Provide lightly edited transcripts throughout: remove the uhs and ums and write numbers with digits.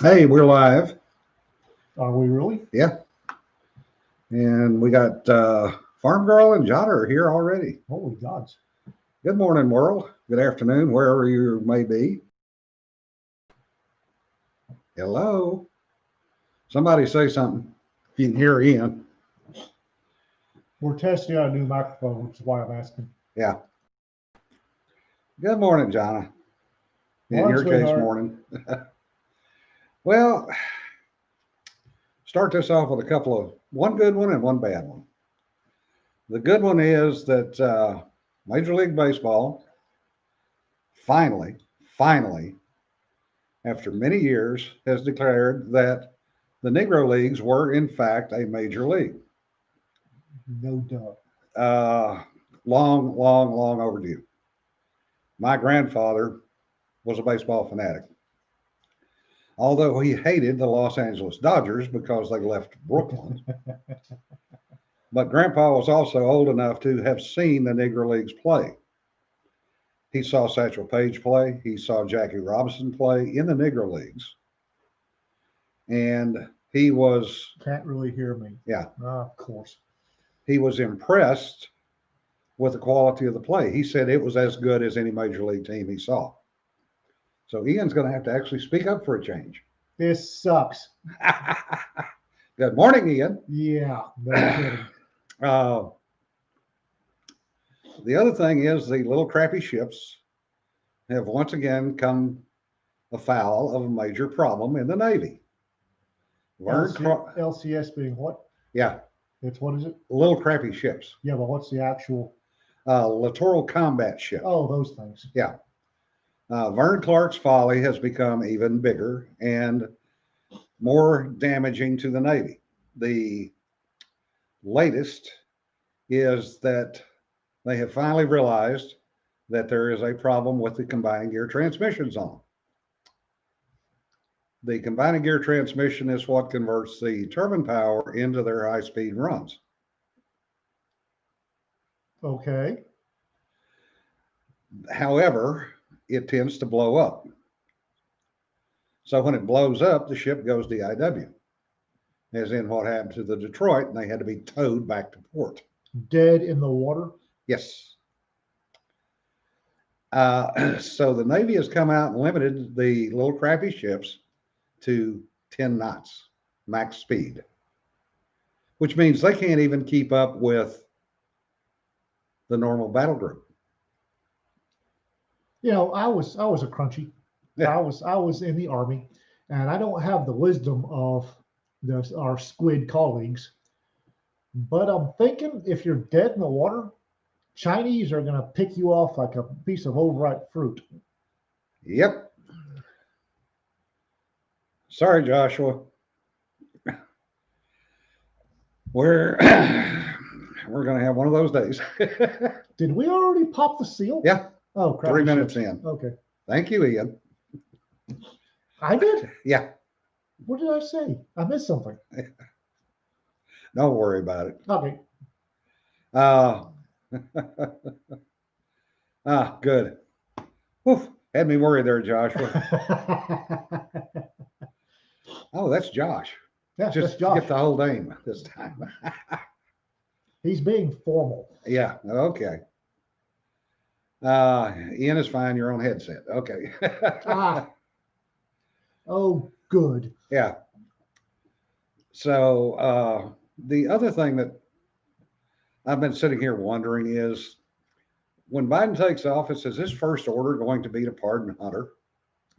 Hey, we're live. Are we really? Yeah. And we got Farm Girl and Jotter here already. Holy gods. Good morning, world. Good afternoon, wherever you may be. Hello. Somebody say something. If you can hear Ian. We're testing out a new microphone, which is why I'm asking. Yeah. Good morning, Jonna. In Morning, your case, sweetheart. morning. Well, start this off with one good one and one bad one. The good one is that Major League Baseball finally, after many years, has declared that the Negro Leagues were, in fact, a major league. No doubt. Long overdue. My grandfather was a baseball fanatic. Although he hated the Los Angeles Dodgers because they left Brooklyn. But Grandpa was also old enough to have seen the Negro Leagues play. He saw Satchel Paige play. He saw Jackie Robinson play in the Negro Leagues. And he was, Can't really hear me. yeah, Of course. he was impressed with the quality of the play. He said it was as good as any major league team he saw. So Ian's going to have to actually speak up for a change. This sucks. Good morning, Ian. Yeah, no kidding. The other thing is the little crappy ships have once again come afoul of a major problem in the Navy. LCS being what? Yeah. It's what is it? Little crappy ships. Yeah, but what's the actual? Littoral combat ship. Oh, those things. Yeah. Vern Clark's folly has become even bigger and more damaging to the Navy. The latest is that they have finally realized that there is a problem with the combining gear transmissions on them. The combining gear transmission is what converts the turbine power into their high speed runs. Okay. However, it tends to blow up. So when it blows up, the ship goes DIW, as in what happened to the Detroit, and they had to be towed back to port. Dead in the water? Yes. So the Navy has come out and limited the little crappy ships to 10 knots max speed, which means they can't even keep up with the normal battle group. You know, I was a crunchy. Yeah. I was in the Army, and I don't have the wisdom of our squid colleagues. But I'm thinking if you're dead in the water, Chinese are going to pick you off like a piece of overripe fruit. Yep. Sorry, Joshua. We're going to have one of those days. Did we already pop the seal? Yeah. Oh, crap. 3 minutes in. Okay. Thank you, Ian. I did? Yeah. What did I say? I missed something. Don't worry about it. Okay. Good. Oof, had me worried there, Joshua. Oh, that's Josh. Yeah, Just that's Josh. get the whole name this time. He's being formal. Yeah. Okay. Ian is fine. You're on headset. Okay. Oh, good. Yeah. So the other thing that I've been sitting here wondering is when Biden takes office, is his first order going to be to pardon Hunter?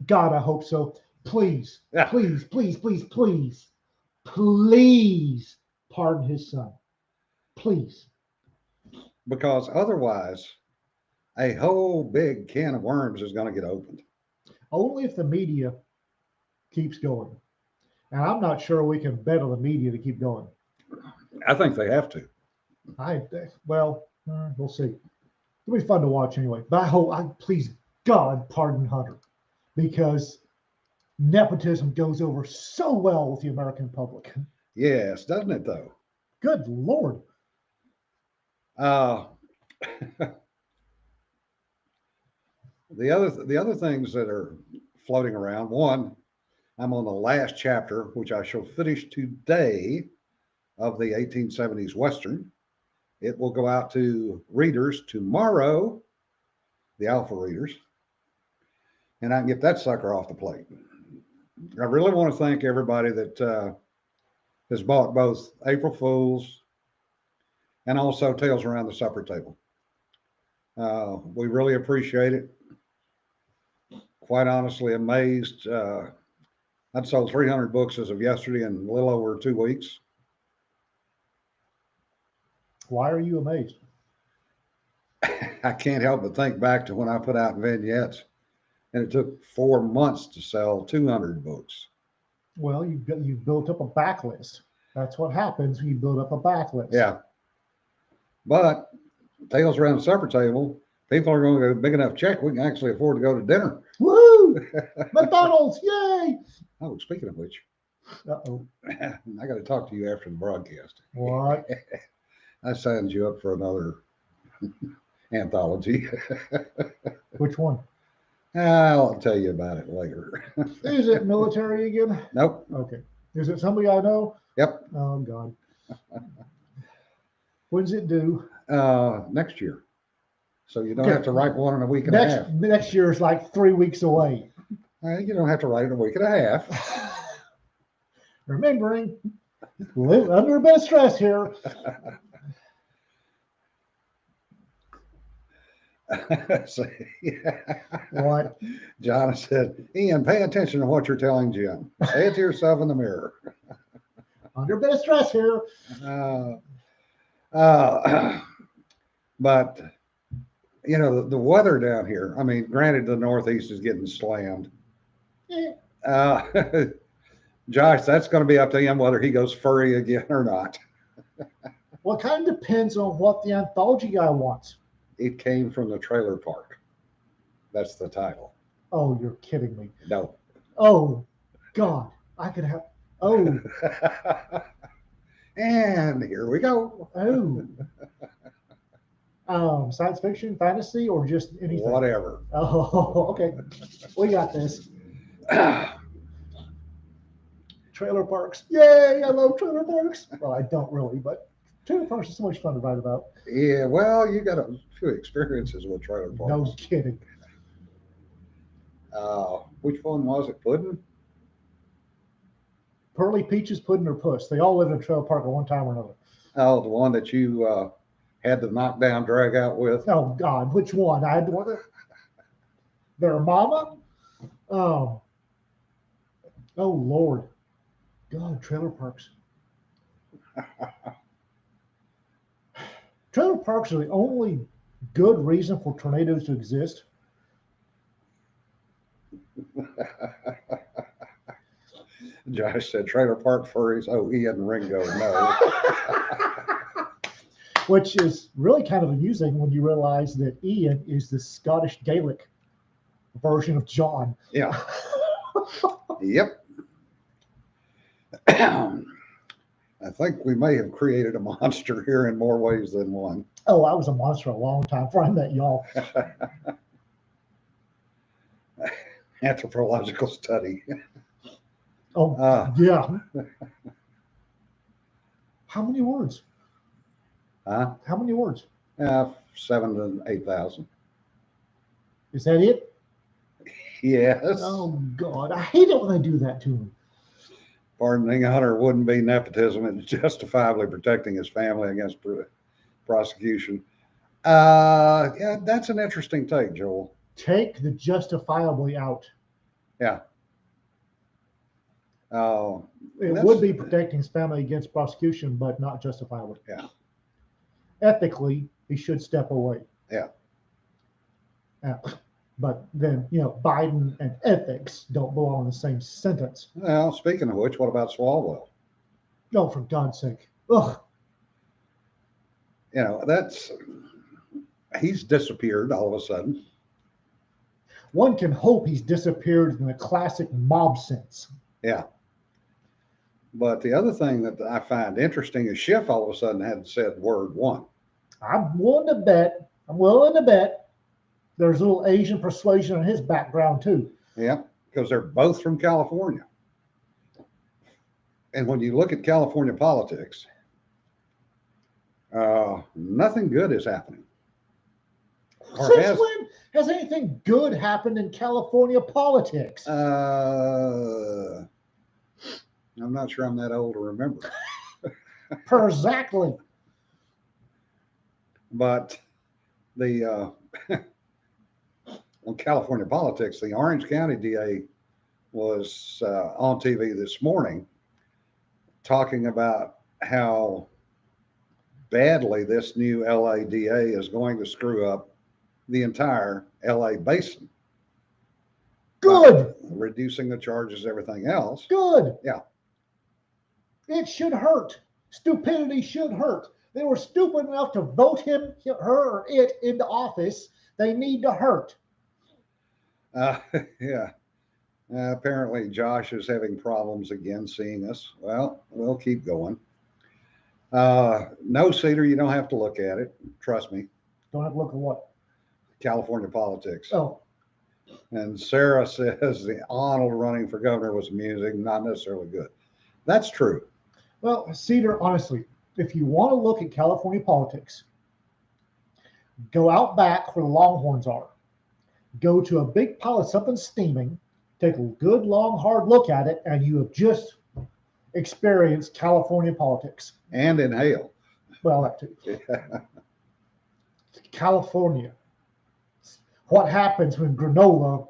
God, I hope so. Please, Yeah. please, please, please, please, please pardon his son. Please. Because otherwise, a whole big can of worms is going to get opened. Only if the media keeps going. And I'm not sure we can bet on the media to keep going. I think they have to. We'll see. It'll be fun to watch anyway. But please, God, pardon Hunter, because nepotism goes over so well with the American public. Yes, doesn't it though? Good Lord. The other things that are floating around. One, I'm on the last chapter, which I shall finish today, of the 1870s Western. It will go out to readers tomorrow, the alpha readers, and I can get that sucker off the plate. I really want to thank everybody that has bought both April Fools and also Tales Around the Supper Table. We really appreciate it. Quite honestly, amazed. I'd sold 300 books as of yesterday in a little over 2 weeks. Why are you amazed? I can't help but think back to when I put out vignettes, and it took 4 months to sell 200 books. Well, you've built up a backlist. That's what happens when you build up a backlist. Yeah. But Tales Around the Supper Table, people are going to get a big enough check, we can actually afford to go to dinner. Woo! McDonald's, yay! Oh, speaking of which, Uh-oh. I got to talk to you after the broadcast. What? I signed you up for another anthology. Which one? I'll tell you about it later. Is it military again? Nope. Okay. Is it somebody I know? Yep. Oh, God. When's it due? Next year. So you don't Okay. have to write one in a week and a half. Next year is like 3 weeks away. You don't have to write it in a week and a half. Remembering, live under a bit of stress here. So, What? John said, Ian, pay attention to what you're telling Jim. Say it to yourself in the mirror. Under a bit of stress here. But, you know, the weather down here, I mean, granted, the Northeast is getting slammed. Eh, Josh, that's going to be up to him whether he goes furry again or not. well, it kind of depends on what the anthology guy wants. It came from the trailer park. That's the title. Oh, you're kidding me. No. Oh, God. I could have. Oh, And here we go. oh. Science fiction, fantasy, or just anything? Whatever. Oh, okay. We got this. Trailer parks. Yay, I love trailer parks. Well, I don't really, but trailer parks is so much fun to write about. Yeah, well, you got a few experiences with trailer parks. No kidding. Which one was it? Puddin'? Pearly Peaches, Puddin', or Puss. They all live in a trailer park at one time or another. Oh, the one that you had the knockdown drag out with? Oh, God. Which one? I had one. Their mama? Oh, Lord. God, trailer parks. Trailer parks are the only good reason for tornadoes to exist. Josh said trailer park furries. Oh, Ian and Ringo, no. Which is really kind of amusing when you realize that Ian is the Scottish Gaelic version of John. Yeah. Yep. I think we may have created a monster here in more ways than one. Oh, I was a monster a long time before I met y'all. Anthropological study. Oh, yeah. How many words? Huh? How many words? 7,000 to 8,000. Is that it? Yes. Oh, God. I hate it when they do that to me. Pardoning Hunter wouldn't be nepotism and justifiably protecting his family against prosecution. Yeah, that's an interesting take, Joel. Take the justifiably out. Yeah. It would be protecting his family against prosecution, but not justifiably. Yeah. Ethically, he should step away. Yeah. But then, Biden and ethics don't belong in the same sentence. Well, speaking of which, what about Swalwell? No, for God's sake. Ugh. He's disappeared all of a sudden. One can hope he's disappeared in the classic mob sense. Yeah. But the other thing that I find interesting is Schiff all of a sudden hadn't said word one. I'm willing to bet there's a little Asian persuasion in his background too. Yeah, because they're both from California. And when you look at California politics, nothing good is happening. Or Since has, when has anything good happened in California politics? I'm not sure I'm that old to remember, Exactly. but the on California politics, the Orange County DA was on TV this morning talking about how badly this new LA DA is going to screw up the entire LA basin, Good. reducing the charges, everything else. Good. Yeah. It should hurt. Stupidity should hurt. They were stupid enough to vote him, her, or it into office. They need to hurt. Yeah. Apparently, Josh is having problems again seeing us. Well, we'll keep going. No, Cedar, you don't have to look at it. Trust me. Don't have to look at what? California politics. Oh, And Sarah says the Arnold running for governor was amusing, not necessarily good. That's true. well, Cedar, honestly, if you want to look at California politics, go out back where the Longhorns are. Go to a big pile of something steaming, take a good, long, hard look at it, and you have just experienced California politics. And inhale. Well, that too. California. What happens when granola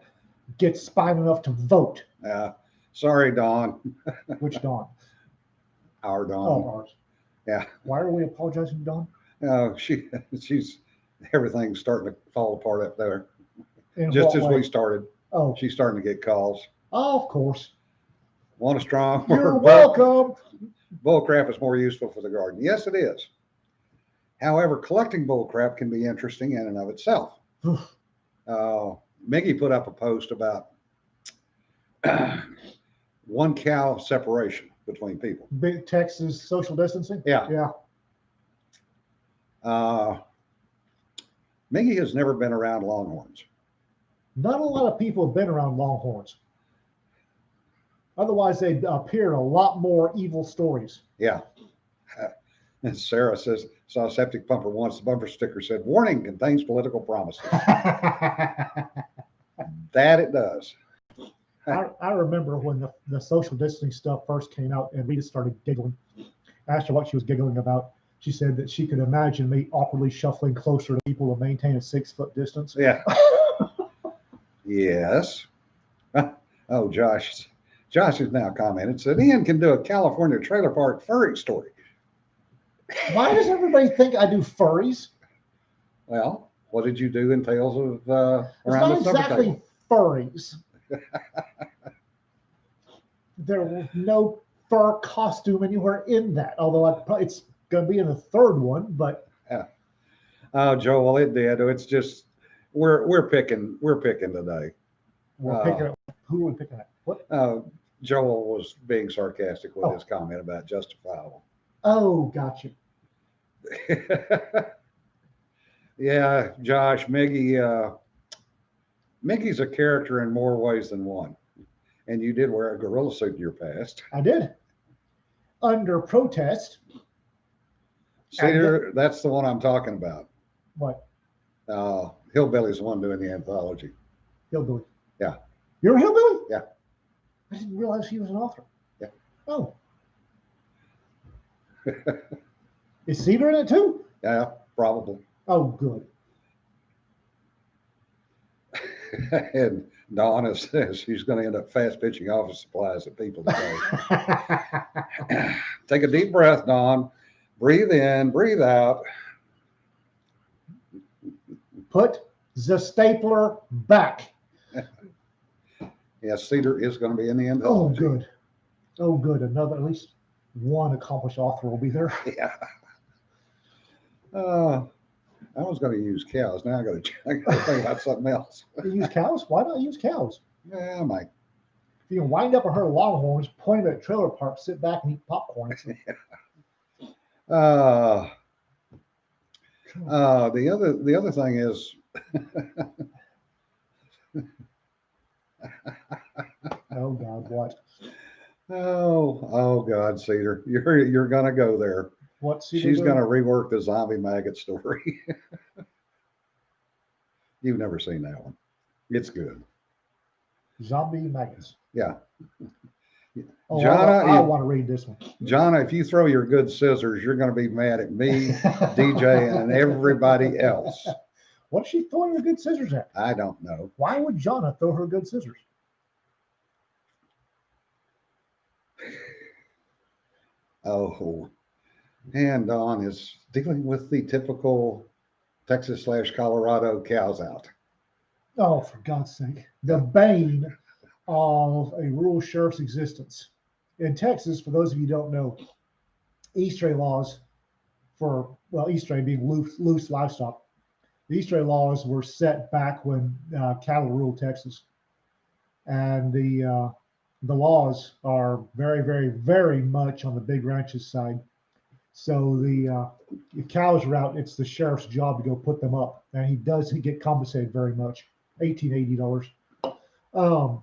gets spine enough to vote? Sorry, Dawn. Which Dawn? Our Dawn. Oh, ours. Yeah. Why are we apologizing to Dawn? She's everything's starting to fall apart up there. In Just what as way? we started, Oh, she's starting to get calls. of course. Want a strong You're word? welcome. Bullcrap is more useful for the garden. Yes, it is. However, collecting bullcrap can be interesting in and of itself. Miggy put up a post about 1 cow separation between people. Big Texas social distancing? Yeah. Yeah. Miggy has never been around Longhorns. Not a lot of people have been around Longhorns. Otherwise, they'd appear in a lot more evil stories. Yeah. And Sarah says, saw a septic pumper once. The bumper sticker said, "Warning, contains political promises." That it does. I remember when the social distancing stuff first came out and Rita started giggling. I asked her what she was giggling about. She said that she could imagine me awkwardly shuffling closer to people to maintain a 6-foot distance. Yeah. Yes. Oh, Josh has now commented, said Ian can do a California trailer park furry story. Why does everybody think I do furries? Well, what did you do in Tales of It's Around not the Supper exactly Table? furries. There was no fur costume anywhere in that, although it's going to be in the third one. But Oh, Joel, it did. It's just we're picking today. we're picking up. Who are we picking at? What? Joel was being sarcastic with Oh. his comment about justifiable. Oh, gotcha. Yeah, Josh, Miggy's a character in more ways than one. And you did wear a gorilla suit in your past. I did. Under protest. Cedar, that's the one I'm talking about. What? Hillbilly's the one doing the anthology. Hillbilly. Yeah. You're a hillbilly? Yeah. I didn't realize he was an author. Yeah. Oh. Is Cedar in it too? Yeah, probably. Oh, good. And Donna says she's going to end up fast pitching office supplies at people today. Take a deep breath, Dawn. Breathe in, breathe out. Put the stapler back. Yes, Cedar is going to be in the Oh, anthology. good. Oh, good. Another, at least one accomplished author will be there. Yeah. I was going to use cows. Now I got to think about something else. You use cows? Why not use cows? Yeah, I might. If you can wind up a herd of longhorns, point them at a trailer park, sit back and eat popcorn. The other thing is, Oh God, what? Oh God, Cedar, you're gonna go there. What's he She's doing? gonna rework the zombie maggot story. You've never seen that one. It's good. Zombie maggots. Yeah. Oh, I Jonna, want to read this one. Jonna, if you throw your good scissors, you're going to be mad at me, DJ, and everybody else. What's she throwing her good scissors at? I don't know. Why would Jonna throw her good scissors? Oh, and Dawn is dealing with the typical Texas/Colorado cows out. Oh, for God's sake. The bane of a rural sheriff's existence. In Texas, for those of you who don't know, Eastray laws for, well, Eastray being loose livestock, the Eastray laws were set back when cattle ruled Texas. And the laws are very, very, very much on the big ranches side. So the cows are out. It's the sheriff's job to go put them up, and he doesn't get compensated very much, $18, $80.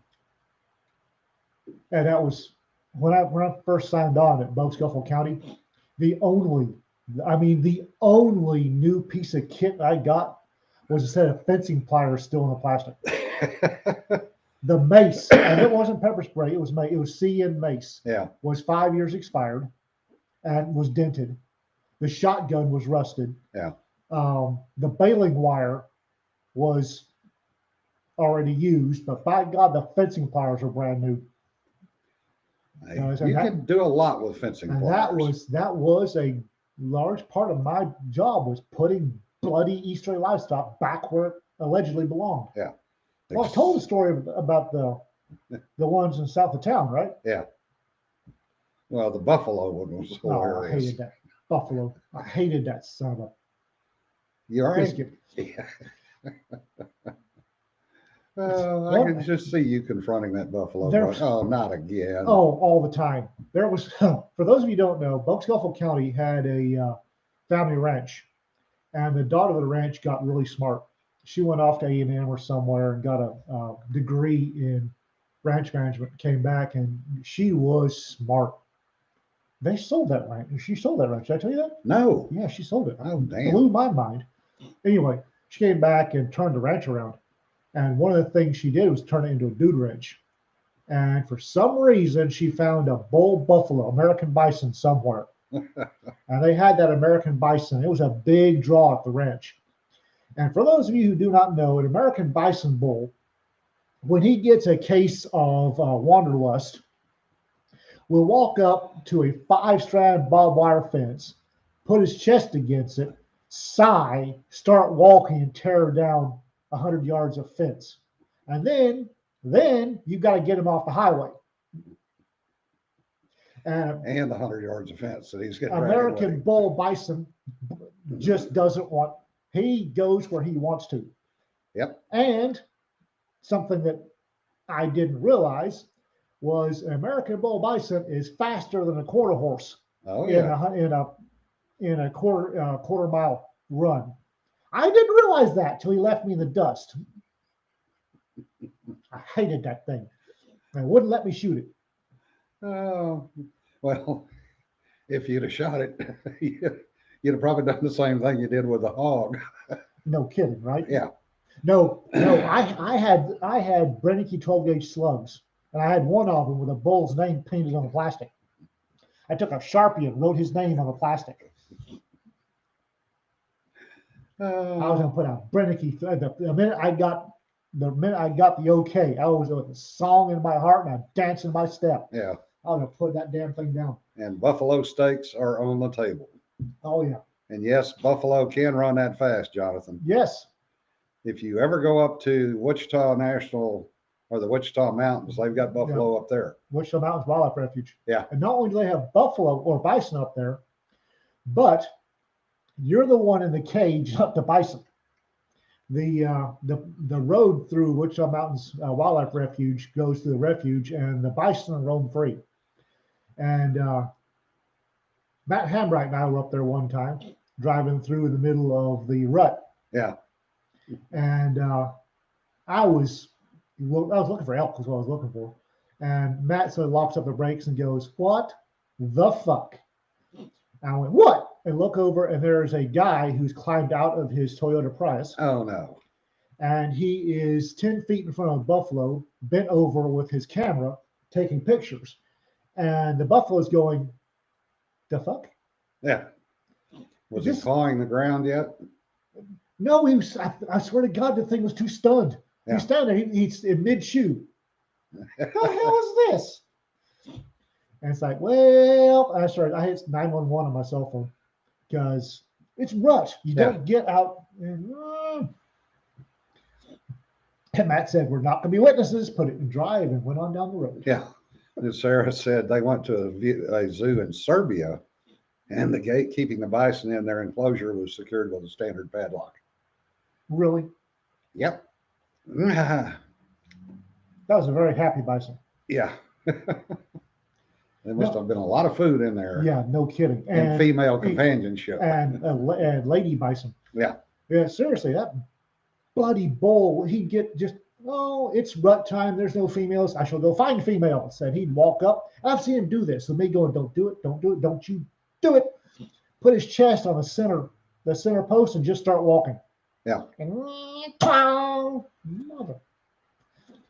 And that was when I first signed on at Bogue Scuffle County. The only new piece of kit I got was a set of fencing pliers still in the plastic. The mace, and it wasn't pepper spray. It was CN mace. Yeah. Was 5 years expired, and was dented. The shotgun was rusted. Yeah. The baling wire was already used, but by God, the fencing pliers are brand new. You can do a lot with fencing And pliers. that was a large part of my job, was putting bloody Eastray livestock back where it allegedly belonged. Yeah. Well, I told the story about the ones in south of town, right? Yeah. Well, the buffalo one was hilarious. Oh, I hated that buffalo. I hated that son of a You all right? biscuit. Yeah. I can just see you confronting that buffalo. Going, oh, not again. Oh, all the time. There was, for those of you who don't know, Bogue Scuffle County had a family ranch, and the daughter of the ranch got really smart. She went off to A&M or somewhere and got a degree in ranch management, came back, and she was smart. They sold that ranch. She sold that ranch. Did I tell you that? No. Yeah, she sold it. Oh, damn. Blew my mind. Anyway, she came back and turned the ranch around. And one of the things she did was turn it into a dude ranch. And for some reason, she found a bull buffalo, American bison, somewhere. And they had that American bison. It was a big draw at the ranch. And for those of you who do not know, an American bison bull, when he gets a case of wanderlust, will walk up to a 5-strand barbed wire fence, put his chest against it, sigh, start walking, and tear down 100 yards of fence. And then you've got to get him off the highway. And the 100 yards of fence that he's getting. American bull bison just doesn't want, he goes where he wants to. Yep. And something that I didn't realize was an American bull bison is faster than a quarter horse. Oh, yeah. In a quarter mile run. I didn't realize that till he left me in the dust. I hated that thing. They wouldn't let me shoot it. Oh, well, if you'd have shot it, you'd have probably done the same thing you did with the hog. No kidding, right? Yeah. No. I had Brenneke 12-gauge slugs, and I had one of them with a bull's name painted on the plastic. I took a Sharpie and wrote his name on the plastic. I was gonna put a Brenneke. The minute I got the okay, I was with a song in my heart and a dance in my step. Yeah. I was gonna put that damn thing down. And buffalo steaks are on the table. Oh yeah. And yes, buffalo can run that fast, Jonathan. Yes. If you ever go up to Wichita National or the Wichita Mountains, they've got buffalo up there. Wichita Mountains Wildlife Refuge. Yeah. And not only do they have buffalo or bison up there, but you're the one in the cage, not the bison. The road through Wichita Mountains Wildlife Refuge goes to the refuge, and the bison roam free. And Matt Hambright and I were up there one time, driving through the middle of the rut. Yeah. And I was looking for elk, is what I was looking for. And Matt so locks up the brakes and goes, "What the fuck?" And I went, "What?" And look over, and there's a guy who's climbed out of his Toyota Prius, Oh no. and he is 10 feet in front of a buffalo, bent over with his camera, taking pictures. And the buffalo's going, "The fuck?" Yeah. Was he This- clawing the ground yet? No, he was, I swear to God, the thing was too stunned. Yeah. He's standing there, he's in mid shoe. The hell is this? And it's like, well, I hit 911 on my cell phone because it's rut. You Yeah. don't get out. And Matt said, "We're not going to be witnesses." Put it in drive and went on down the road. Yeah. And Sarah said they went to a zoo in Serbia, and the gate keeping the bison in their enclosure was secured with a standard padlock. Really? Yep. That was a very happy bison. Yeah. There must have been a lot of food in there. Yeah, no kidding. And female companionship. And lady bison. Yeah. Yeah, seriously, that bloody bull, he'd get just, "Oh, it's rut time. There's no females. I shall go find females." And he'd walk up. I've seen him do this. So me going, "Don't do it. Don't do it. Don't you do it." Put his chest on the center post and just start walking. Yeah. And mother.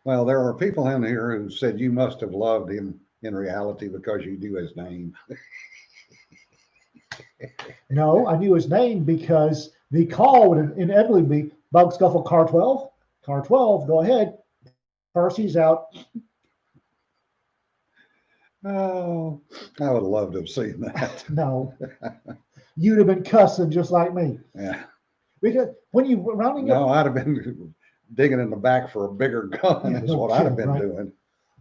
Well, there are people in here who said you must have loved him in reality because you knew his name. No, I knew his name because the call would inevitably be Bug Scuffle Car 12. Car 12, go ahead. Percy's out. Oh, I would love to have seen that. No. You'd have been cussing just like me. Yeah. Because when you were rounding up No, I'd have been digging in the back for a bigger gun, Yeah, is no what I'd have kidding, been right?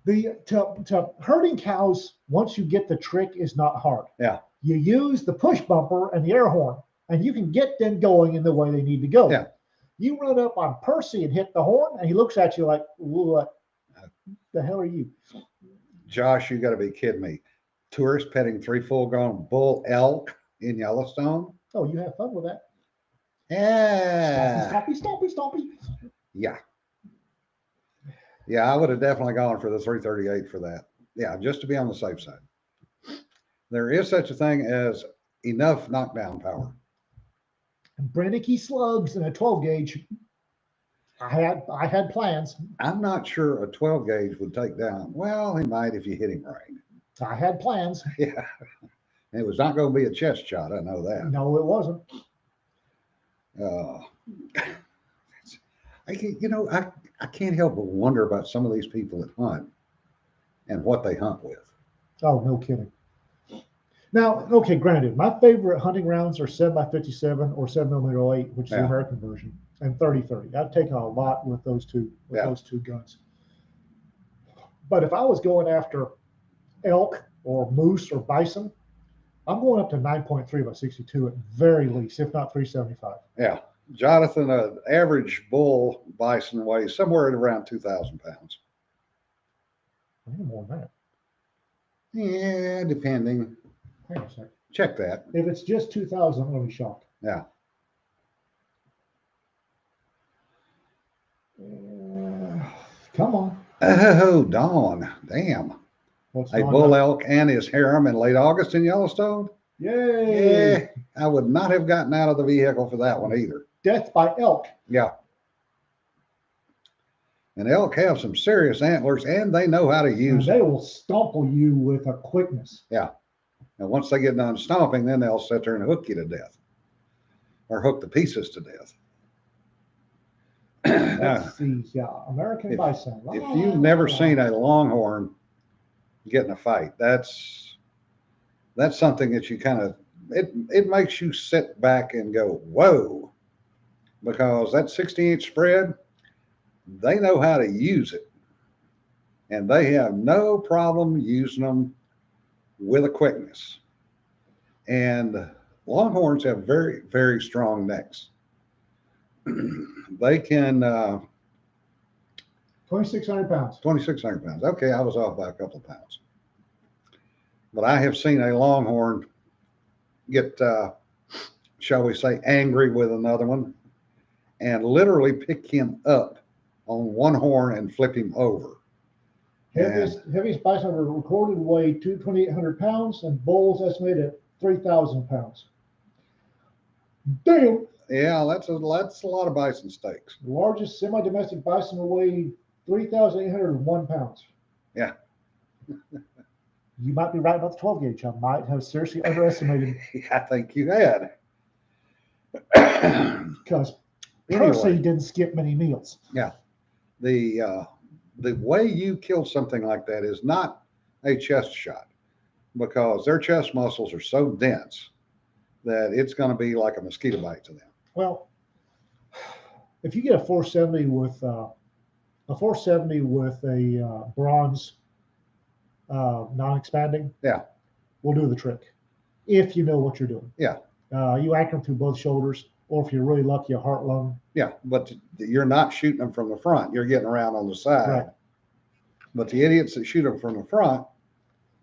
doing. to herding cows, once you get the trick, is not hard. Yeah. You use the push bumper and the air horn, and you can get them going in the way they need to go. Yeah. You run up on Percy and hit the horn, and he looks at you like, "What the hell are you?" Josh, you got to be kidding me. Tourists petting 3 full-grown bull elk in Yellowstone? Oh, you have fun with that. Yeah. Stompy, stompy, stompy. Yeah. Yeah, I would have definitely gone for the 338 for that. Yeah, just to be on the safe side. There is such a thing as enough knockdown power. Brenneke slugs and a 12 gauge. I had plans. I'm not sure a 12 gauge would take down. Well, he might if you hit him right. I had plans. Yeah. It was not going to be a chest shot. I know that. No, it wasn't. I can't help but wonder about some of these people that hunt and what they hunt with. Oh, no kidding. Now, okay, granted, my favorite hunting rounds are 7x57 or 7mm 08, which is the Yeah. American version, and 30-30. I've taken a lot with those two guns. But if I was going after elk or moose or bison, I'm going up to 9.3 by 62 at very least, if not 375. Yeah. Jonathan, an average bull bison weighs somewhere at around 2,000 pounds. I think more than that. Yeah, depending. Hang on a second. Check that. If it's just 2,000, I'm going to be shocked. Yeah. Come on. Oh, Dawn. Damn. What's A going bull on? elk and his harem in late August in Yellowstone? Yay! Yeah. I would not have gotten out of the vehicle for that one either. Death by elk. Yeah. And elk have some serious antlers and they know how to And use they it. will stumple you with a quickness. And once they get done stomping, then they'll sit there and hook you to death or hook the pieces to death. Now, Let's see. Yeah, American bison. if you've never seen a longhorn get in a fight, that's something that you kind of, it makes you sit back and go, whoa, because that 16-inch spread, they know how to use it. And they have no problem using them with a quickness. And longhorns have very, very strong necks. They can, 2,600 pounds. 2,600 pounds. Okay, I was off by a couple of pounds. But I have seen a longhorn get, shall we say, angry with another one and literally pick him up on one horn and flip him over. Heaviest bison ever recorded weighed 2,800 pounds, and bulls estimated at 3,000 pounds. Damn! Yeah, that's a lot of bison steaks. The largest semi-domestic bison weighed 3,801 pounds. Yeah. You might be right about the 12 gauge. I might have seriously underestimated. I think you had. Because Anyway. Percy didn't skip many meals. The way you kill something like that is not a chest shot, because their chest muscles are so dense that it's going to be like a mosquito bite to them. Well, if you get a 470 with a bronze non-expanding, Yeah. will do the trick if you know what you're doing. Yeah. You anchor them through both shoulders, or if you're really lucky, a heart lung. Yeah, but you're not shooting them from the front. You're getting around on the side. Right. But the idiots that shoot them from the front,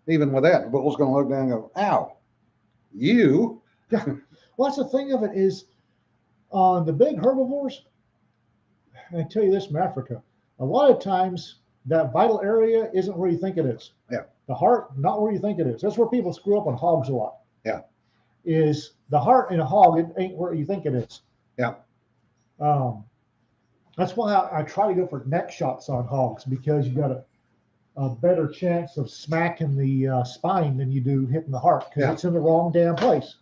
even with that, the bull's going to look down and go, "Ow, you." Well, that's the thing of it is, on the big herbivores, I tell you this from Africa, a lot of times that vital area isn't where you think it is. Yeah. The heart, not where you think it is. That's where people screw up on hogs a lot. Yeah. Is the heart in a hog, it ain't where you think it is. Yeah. That's why I try to go for neck shots on hogs, because you got a better chance of smacking the spine than you do hitting the heart, because Yeah. it's in the wrong damn place.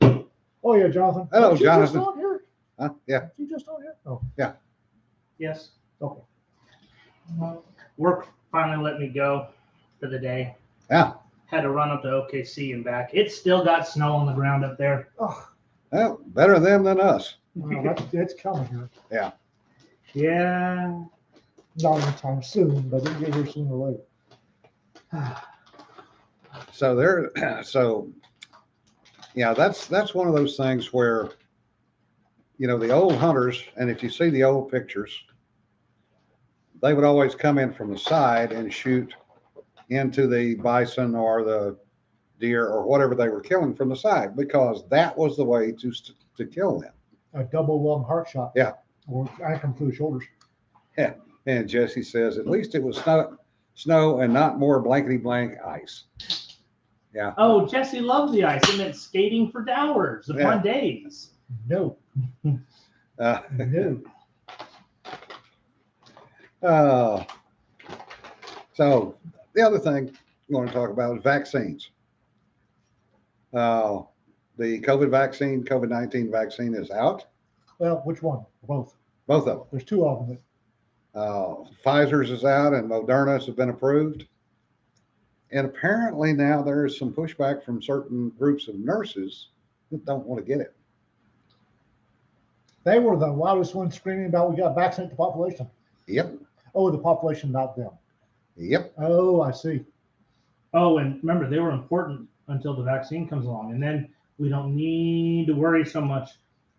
Oh yeah, Jonathan. Hello, Weren't you just Jonathan. on here? Huh? Yeah. Weren't you just on here? Oh, Yes. okay. Work finally let me go for the day. Yeah. Had to run up to OKC and back. It's still got snow on the ground up there. Oh, Well, better them than us. well, it's coming here. Yeah. Not anytime soon, but it'll get here sooner or later. So yeah, that's one of those things where, the old hunters, and if you see the old pictures, they would always come in from the side and shoot into the bison or the deer or whatever they were killing from the side, because that was the way to kill them. A double lung heart shot. Yeah. Or anchor them through the shoulders. And Jesse says, at least it was snow and not more blankety blank ice. Yeah. Oh, Jesse loved the ice. It meant skating for hours upon days. No, Uh, no. So the other thing I want to talk about is vaccines. The COVID-19 vaccine is out. Well, which one? Both. Both of them. There's two of them. Pfizer's is out and Moderna's have been approved. And apparently now there is some pushback from certain groups of nurses that don't want to get it. They were the loudest ones screaming about we got to vaccinate the population. Yep. Oh, the population, not them. Yep. Oh, I see. Oh, and remember, they were important until the vaccine comes along. And then we don't need to worry so much.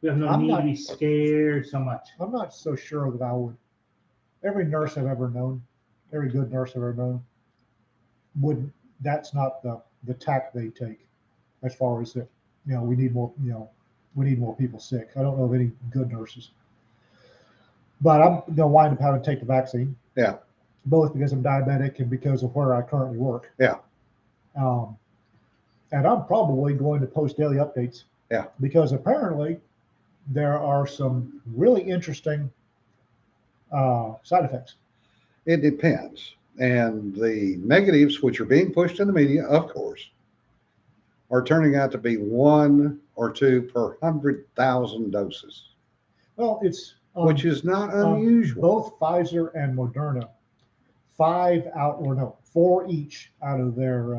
We have no I'm need not- to be scared so much. I'm not so sure that I would. Every nurse I've ever known, every good nurse I've ever known, that's not the tack they take as far as that, we need more, we need more people sick. I don't know of any good nurses. But I'm going to wind up having to take the vaccine. Yeah. Both because I'm diabetic and because of where I currently work. Yeah. And I'm probably going to post daily updates. Yeah. Because apparently there are some really interesting side effects. It depends. And the negatives, which are being pushed in the media, of course, are turning out to be 1 or 2 per 100,000 doses, Well, it's which is not unusual. Both Pfizer and Moderna, 4 each out of their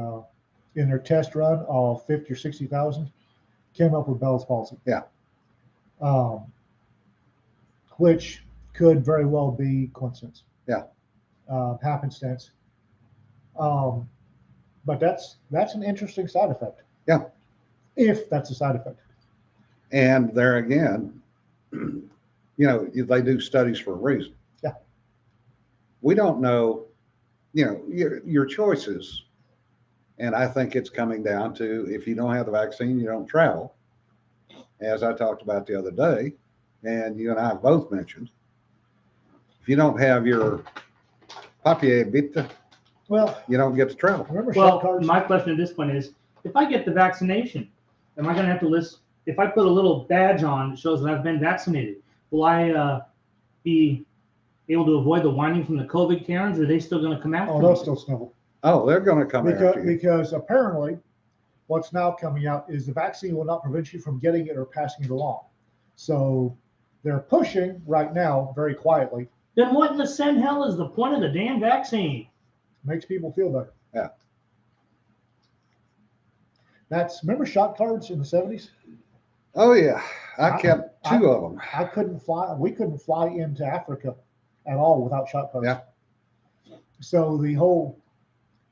in their test run of 50 or 60,000 came up with Bell's palsy. Yeah. Which could very well be coincidence. Yeah. Happenstance. But that's an interesting side effect. Yeah. If that's a side effect. And there again, they do studies for a reason. Yeah. We don't know, your choices. And I think it's coming down to, if you don't have the vaccine, you don't travel. As I talked about the other day, and you and I both mentioned, if you don't have your papier vita, Well, you don't get to travel. remember shot Well, cards? my question at this point is, if I get the vaccination, am I going to have to list? If I put a little badge on that shows that I've been vaccinated, will I be able to avoid the whining from the COVID Karens? Or are they still going to come after Oh, me? they'll still snivel. Oh, they're going to come after you. Because apparently what's now coming out is the vaccine will not prevent you from getting it or passing it along. So they're pushing right now very quietly, Then what in the send hell is the point of the damn vaccine? makes people feel better. Yeah. Remember shot cards in the 70s? Oh yeah, I I- kept two of them. I couldn't fly. We couldn't fly into Africa at all without shot cards. Yeah. So the whole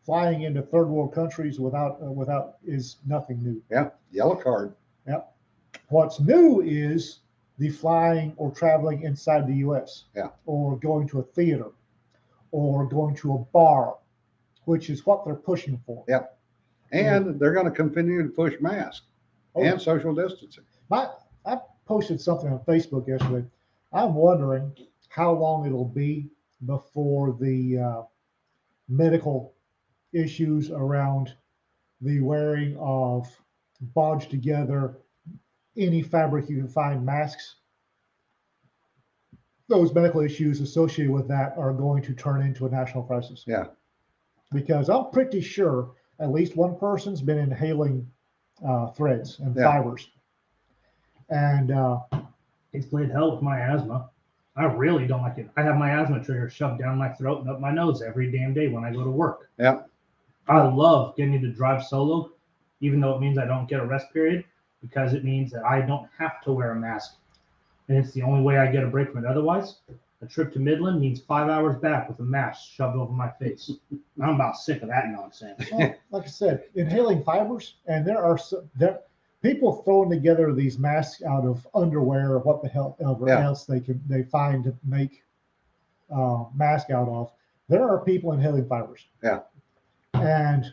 flying into third world countries without is nothing new. Yeah, yellow card. What's new is the flying or traveling inside the U.S. Yeah. Or going to a theater, or going to a bar, which is what they're pushing for. Yeah. And they're going to continue to push masks Oh, and social distancing. I posted something on Facebook yesterday. I'm wondering how long it'll be before the medical issues around the wearing of bodged together any fabric you can find masks. Those medical issues associated with that are going to turn into a national crisis. Yeah. Because I'm pretty sure at least one person's been inhaling threads and Yeah. fibers. And It's played hell with my asthma. I really don't like it. I have my asthma trigger shoved down my throat and up my nose every damn day when I go to work. Yeah. I love getting to drive solo, even though it means I don't get a rest period, because it means that I don't have to wear a mask. And it's the only way I get a break from it. Otherwise, a trip to Midland means 5 hours back with a mask shoved over my face. I'm about sick of that nonsense. well, like I said, inhaling fibers, and there people throwing together these masks out of underwear or what the hell ever Yeah. else they find to make mask out of. There are people inhaling fibers. Yeah. And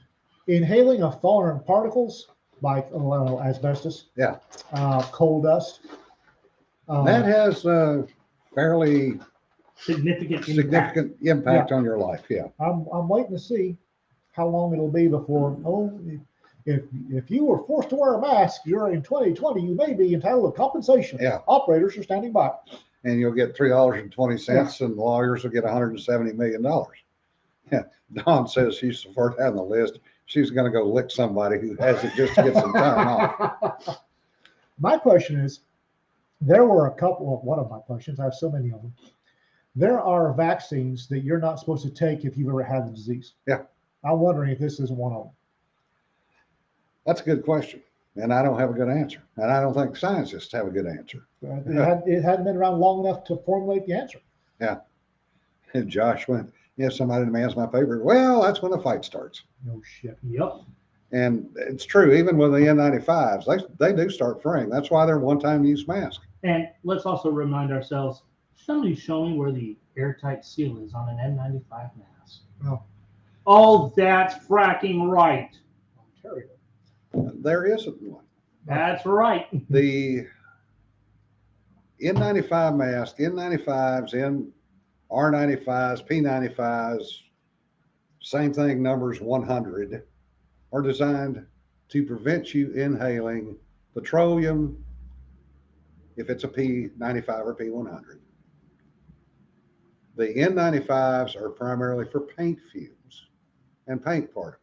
inhaling of foreign particles like asbestos. Yeah. Coal dust. That has a fairly Significant impact. significant impact on your life. Yeah. I'm waiting to see how long it'll be before. If you were forced to wear a mask during 2020, you may be entitled to compensation. Yeah. Operators are standing by. And you'll get $3.20, and lawyers will get $170 million. Yeah. Dawn says she's so far down the list, she's going to go lick somebody who has it just to get some time off. My question is, there were a couple of one of my questions. I have so many of them. There are vaccines that you're not supposed to take if you've ever had the disease. Yeah. I'm wondering if this isn't one of them. That's a good question, and I don't have a good answer, and I don't think scientists have a good answer. It hadn't been around long enough to formulate the answer. And Josh went, "If somebody demands my favorite, well, that's when the fight starts." No shit. Yep. And it's true, even with the N95s, they do start fraying. That's why they're one-time use masks. And let's also remind ourselves, somebody show me where the airtight seal is on an N95 mask. No. Oh, that's fracking right. Ontario. There isn't one. That's right. The N95 mask, N95s, R95s, P95s, same thing, numbers 100, are designed to prevent you inhaling petroleum if it's a P95 or P100. The N95s are primarily for paint fumes and paint particles.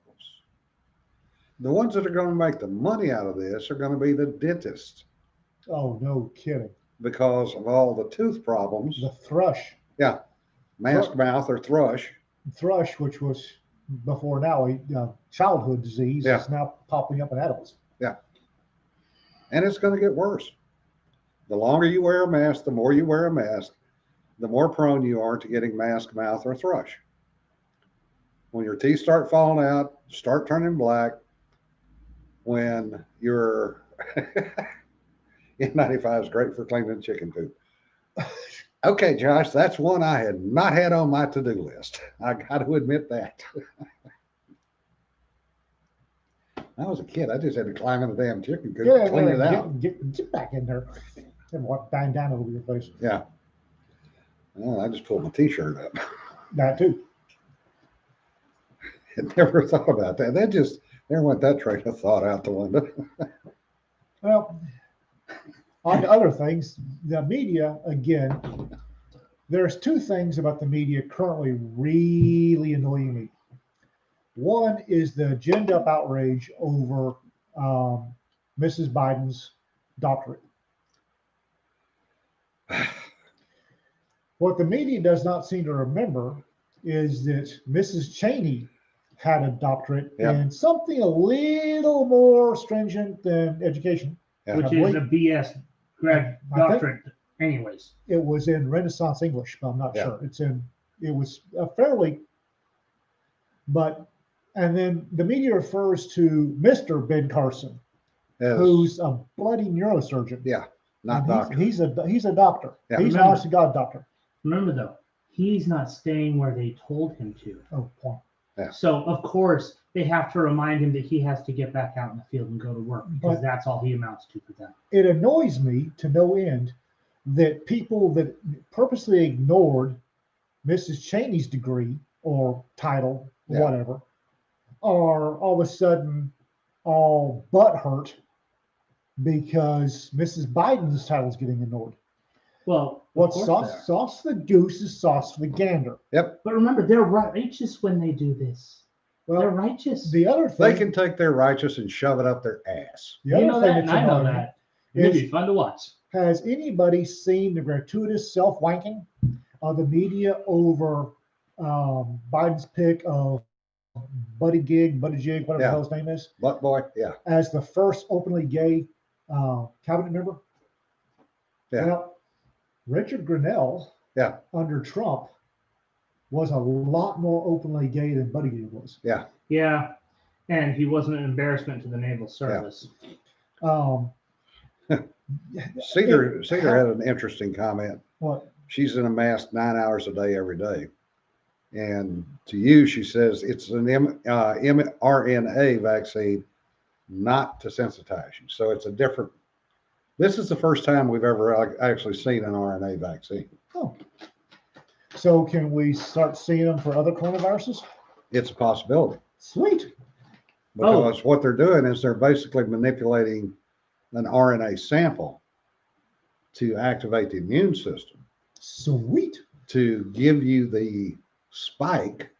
The ones that are going to make the money out of this are going to be the dentists Oh, no kidding. because of all the tooth problems. The thrush. Mask mouth or thrush. Thrush, which was before now a childhood disease, Yeah. is now popping up in adults. And it's going to get worse. The longer you wear a mask, the more you wear a mask, the more prone you are to getting mask mouth or thrush. When your teeth start falling out, start turning black, when your N95 is great for cleaning chicken coop. Okay, Josh, that's one I had not had on my to-do list. I got to admit that. I was a kid. I just had to climb in the damn chicken coop to clean it out. Get back in there and walk bang down over your face. Yeah. Well, I just pulled my t-shirt up. That too. had never thought about that. That just, there went that train of thought out the window. Well, on to other things, the media, again, there's two things about the media currently really annoying me. One is the ginned up outrage over Mrs. Biden's doctorate. What the media does not seem to remember is that Mrs. Cheney had a doctorate Yeah. in something a little more stringent than education. Yeah. Which I is believe- a BS grad I think- doctorate, anyways. It was in Renaissance English, but I'm not Yeah. sure. It was a fairly, and then the media refers to Mr. Ben Carson, As- who's a bloody neurosurgeon. yeah, not And doctor. He's a doctor. Yeah. He's an Remember- honest to God doctor. Remember though, he's not staying where they told him to. Oh, point. Yeah. So of course they have to remind him that he has to get back out in the field and go to work because But- that's all he amounts to for them. It annoys me to no end that people that purposely ignored Mrs. Cheney's degree or title, Yeah. whatever, are all of a sudden all butthurt because Mrs. Biden's title is getting ignored. Well, of What's course sauce? they are. Sauce for the goose is sauce for the gander. But remember, they're righteous when they do this. They're Well, righteous. the other They thing, can take their righteous and shove it up their ass. the You other know thing that, and that's I know annoying that. It'd is- be fun to watch. Has anybody seen the gratuitous self-wanking of the media over Biden's pick of Buddy Jig, whatever the Yeah. hell his name is, Butt boy, yeah. as the first openly gay cabinet member? Yeah. Well, Richard Grinnell, Yeah. under Trump, was a lot more openly gay than Buddy Jig was. Yeah, and he wasn't an embarrassment to the naval service. Um, Cedar had an interesting comment. what? She's in a mask 9 hours a day, every day. And to you, she says it's an mRNA vaccine, not to sensitize you. So it's a different, this is the first time we've ever actually seen an RNA vaccine. Oh. So can we start seeing them for other coronaviruses? It's a possibility. Sweet. Because what they're doing is they're basically manipulating an RNA sample to activate the immune system Sweet. to give you the spike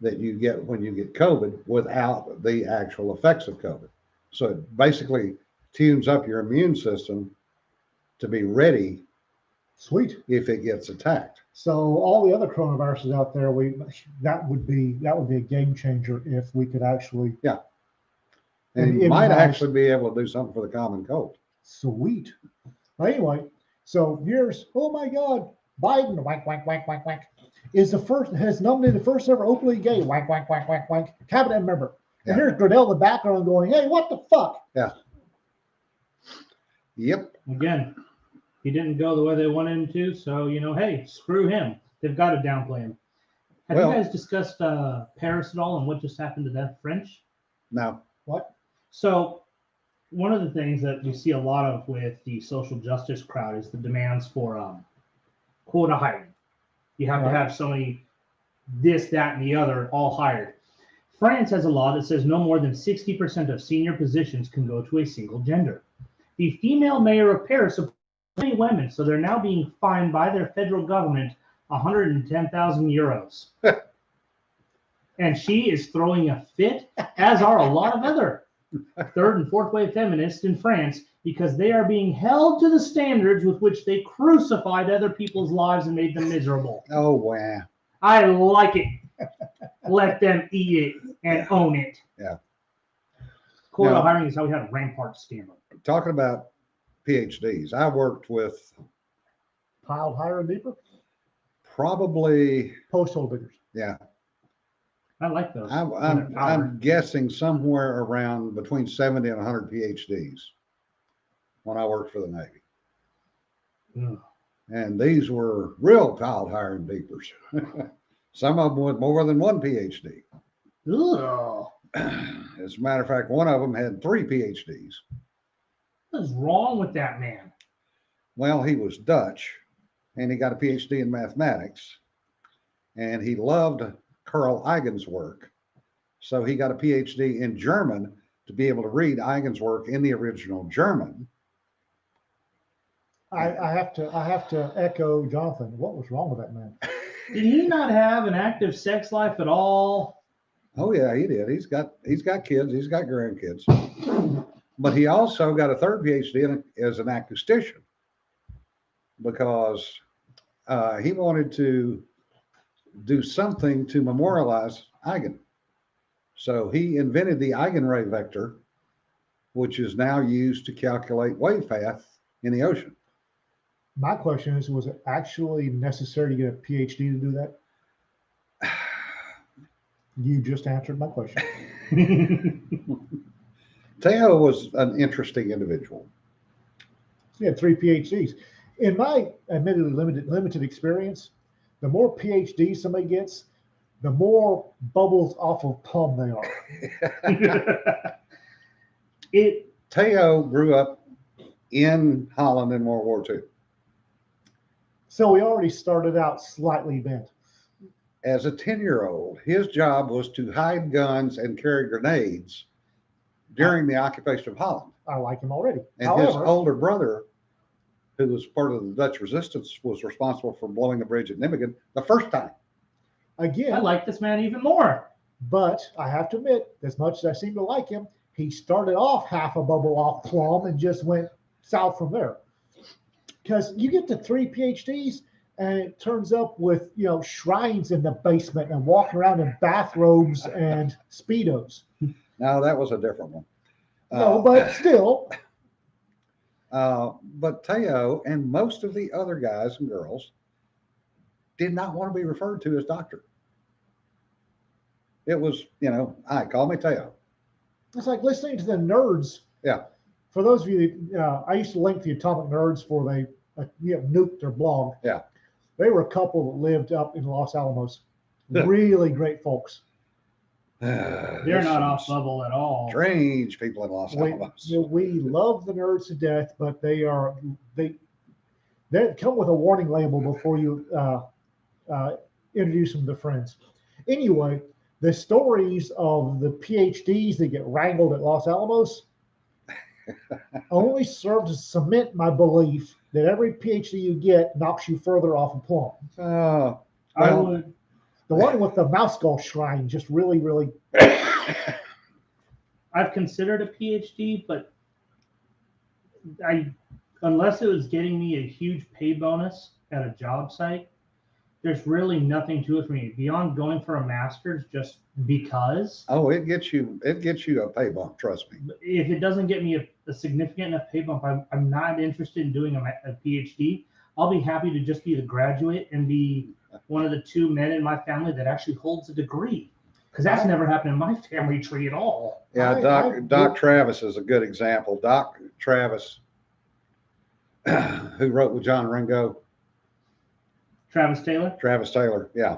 that you get when you get COVID without the actual effects of COVID. So it basically tunes up your immune system to be ready Sweet. if it gets attacked. So all the other coronaviruses out there, that would be a game changer if we could actually. And you It might has- actually be able to do something for the common cold. Sweet. Anyway, so here's, oh my God, Biden, wank, wank, wank, wank, wank, has nominated the first ever openly gay, wank, wank, wank, wank, wank, cabinet member. And Yeah. here's Grinnell in the background going, hey, what the fuck? Yep. Again, he didn't go the way they wanted him to, so hey, screw him. They've got to downplay him. Have Well- you guys discussed Paris at all and what just happened to that French? Now, What? So, one of the things that we see a lot of with the social justice crowd is the demands for quota hiring. You have to Right. have so many this, that, and the other all hired. France has a law that says no more than 60% of senior positions can go to a single gender. The female mayor of Paris appointed many women, so they're now being fined by their federal government 110,000 euros. And she is throwing a fit, as are a lot of other third and fourth wave feminists in France, because they are being held to the standards with which they crucified other people's lives and made them miserable. oh, wow. I like it. Let them eat it and own it. Yeah. Quota Now- hiring is how we had a Rampart scandal. Talking about PhDs, I worked with Piled higher and deeper? probably, Post hole diggers. yeah, I like those. I'm guessing somewhere around between 70 and 100 PhDs when I worked for the Navy. Ugh. And these were real piled higher and deepers. Some of them with more than one PhD. Ugh. As a matter of fact, one of them had 3 PhDs. What is wrong with that man? Well, he was Dutch and he got a PhD in mathematics and he loved Carl Eigen's work. So he got a PhD in German to be able to read Eigen's work in the original German. I have to echo Jonathan. What was wrong with that man? Did he not have an active sex life at all? Oh yeah, he did. He's got kids. He's got grandkids. But he also got a third PhD as an acoustician because he wanted to do something to memorialize Eigen. So he invented the eigenray vector, which is now used to calculate wave path in the ocean. My question is, was it actually necessary to get a PhD to do that? You just answered my question. Teo was an interesting individual. He had 3 PhDs. In my admittedly limited experience, the more PhDs somebody gets, the more bubbles off of plum they are. Teo grew up in Holland in World War II. So we already started out slightly bent. As a 10-year-old, his job was to hide guns and carry grenades during the occupation of Holland. I like him already. And his older brother, who was part of the Dutch resistance, was responsible for blowing the bridge at Nijmegen the first time. Again, I like this man even more. But I have to admit, as much as I seem to like him, he started off half a bubble off plum and just went south from there. Because you get to 3 PhDs and it turns up with, shrines in the basement and walking around in bathrobes and Speedos. No, that was a different one. No, but still. But Teo and most of the other guys and girls did not want to be referred to as doctor. It was, hi, call me Teo. It's like listening to the Nerds. Yeah. For those of you, I used to link the Atomic Nerds before they nuked their blog. Yeah. They were a couple that lived up in Los Alamos. Yeah. Really great folks. They're not off bubble at all. Strange people in Los Alamos. We love the Nerds to death, but they come with a warning label before you introduce them to friends. Anyway, the stories of the PhDs that get wrangled at Los Alamos only serve to cement my belief that every PhD you get knocks you further off a plum. The one with the mouse skull shrine just really, really. I've considered a PhD, but unless it was getting me a huge pay bonus at a job site, there's really nothing to it for me beyond going for a master's just because. Oh, it gets you a pay bump, trust me. If it doesn't get me a significant enough pay bump, I'm not interested in doing a PhD. I'll be happy to just be the graduate and be one of the 2 men in my family that actually holds a degree, because that's never happened in my family tree at all. Yeah, Doc Travis is a good example. Doc Travis, who wrote with John Ringo. Travis Taylor? Travis Taylor, yeah.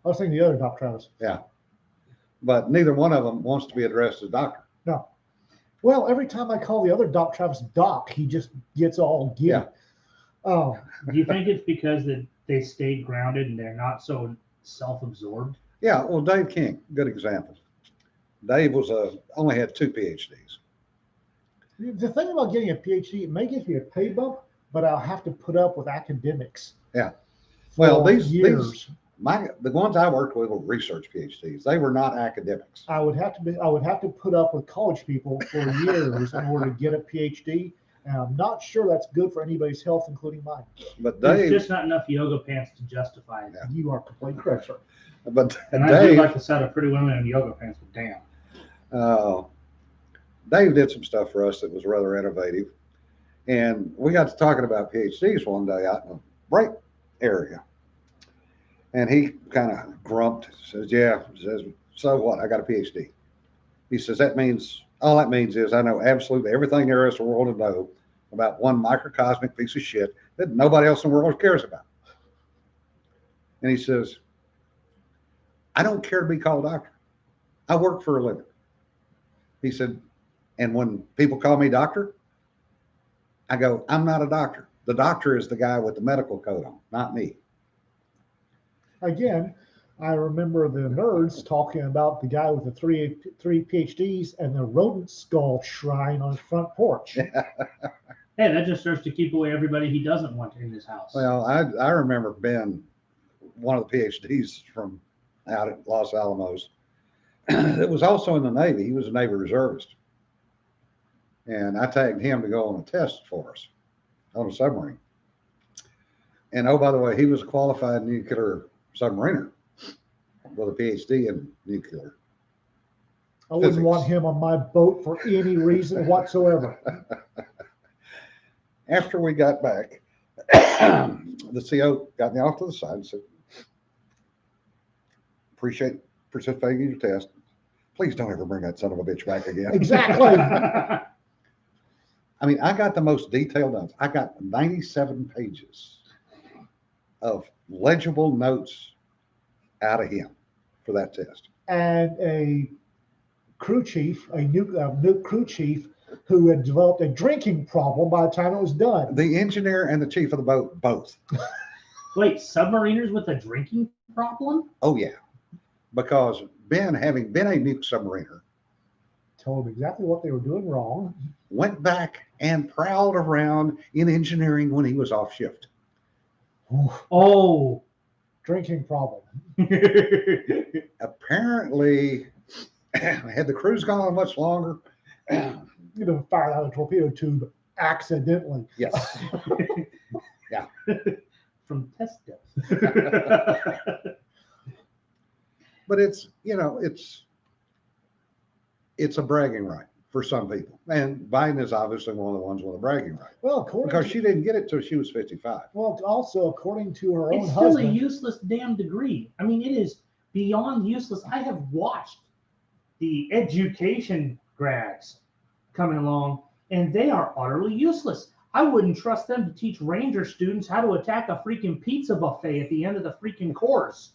I was thinking the other Doc Travis. Yeah. But neither one of them wants to be addressed as doctor. No. Well, every time I call the other Doc Travis Doc, he just gets all giddy. Yeah. Oh. Do you think it's because that they stayed grounded and they're not so self-absorbed? Yeah, well, Dave King, good example. Dave only had 2 PhDs. The thing about getting a PhD, it may give you a pay bump, but I'll have to put up with academics. Yeah. Well, the ones I worked with were research PhDs. They were not academics. I would have to put up with college people for years in order to get a PhD. And I'm not sure that's good for anybody's health, including mine. But There's Dave, just not enough yoga pants to justify it. Yeah. You are completely correct, sir. but And I do like the sight of pretty women in yoga pants, but damn. Dave did some stuff for us that was rather innovative. And we got to talking about PhDs one day out in the break area. And he kind of grumped, says, so what? I got a PhD. He says, all that means is I know absolutely everything there is in the world to know about one microcosmic piece of shit that nobody else in the world cares about. And he says, I don't care to be called a doctor. I work for a living. He said, and when people call me doctor, I go, I'm not a doctor. The doctor is the guy with the medical coat on, not me. Again, I remember the nerds talking about the guy with the three PhDs and the rodent skull shrine on his front porch. Hey, that just serves to keep away everybody he doesn't want in his house. Well, I remember Ben, one of the PhDs from out at Los Alamos, that was also in the Navy. He was a Navy reservist. And I tagged him to go on a test for us on a submarine. And oh, by the way, he was a qualified nuclear submariner with a PhD in nuclear. I wouldn't Physics. want him on my boat for any reason whatsoever. After we got back, the CO got me off to the side and said, appreciate participating in your test. Please don't ever bring that son of a bitch back again. Exactly. I mean, I got the most detailed notes. I got 97 pages of legible notes out of him for that test. And a crew chief, a new crew chief, who had developed a drinking problem by the time it was done. The engineer and the chief of the boat, both. Wait, submariners with a drinking problem? Oh, yeah. Because Ben, having been a nuke submariner, Told them exactly what they were doing wrong. went back and prowled around in engineering when he was off shift. Oh. Drinking problem. Apparently, had the cruise gone much longer, You know, fired out a torpedo tube accidentally. yes. From test depth. But it's, it's a bragging right for some people. And Biden is obviously one of the ones with a bragging right Well, according because to, she didn't get it till she was 55. well, also according to her own It's still a husband, useless damn degree. I mean, it is beyond useless. I have watched the education grads coming along, and they are utterly useless. I wouldn't trust them to teach Ranger students how to attack a freaking pizza buffet at the end of the freaking course.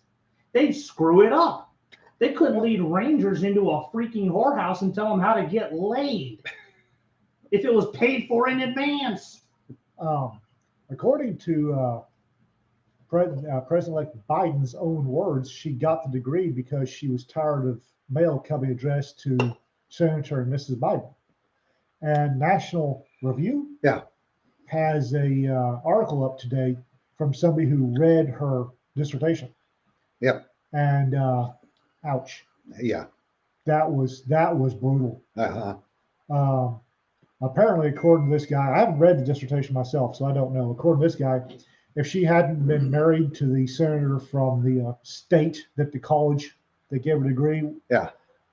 They'd screw it up. They couldn't lead Rangers into a freaking whorehouse and tell them how to get laid if it was paid for in advance. according to President-elect Biden's own words, she got the degree because she was tired of mail coming addressed to Senator and Mrs. Biden. And National Review has a article up today from somebody who read her dissertation. Yep. And ouch, Yeah. that was brutal. Uh-huh. Apparently, according to this guy, I haven't read the dissertation myself, so I don't know. According to this guy, if she hadn't been married to the senator from the state that the college that gave her a degree,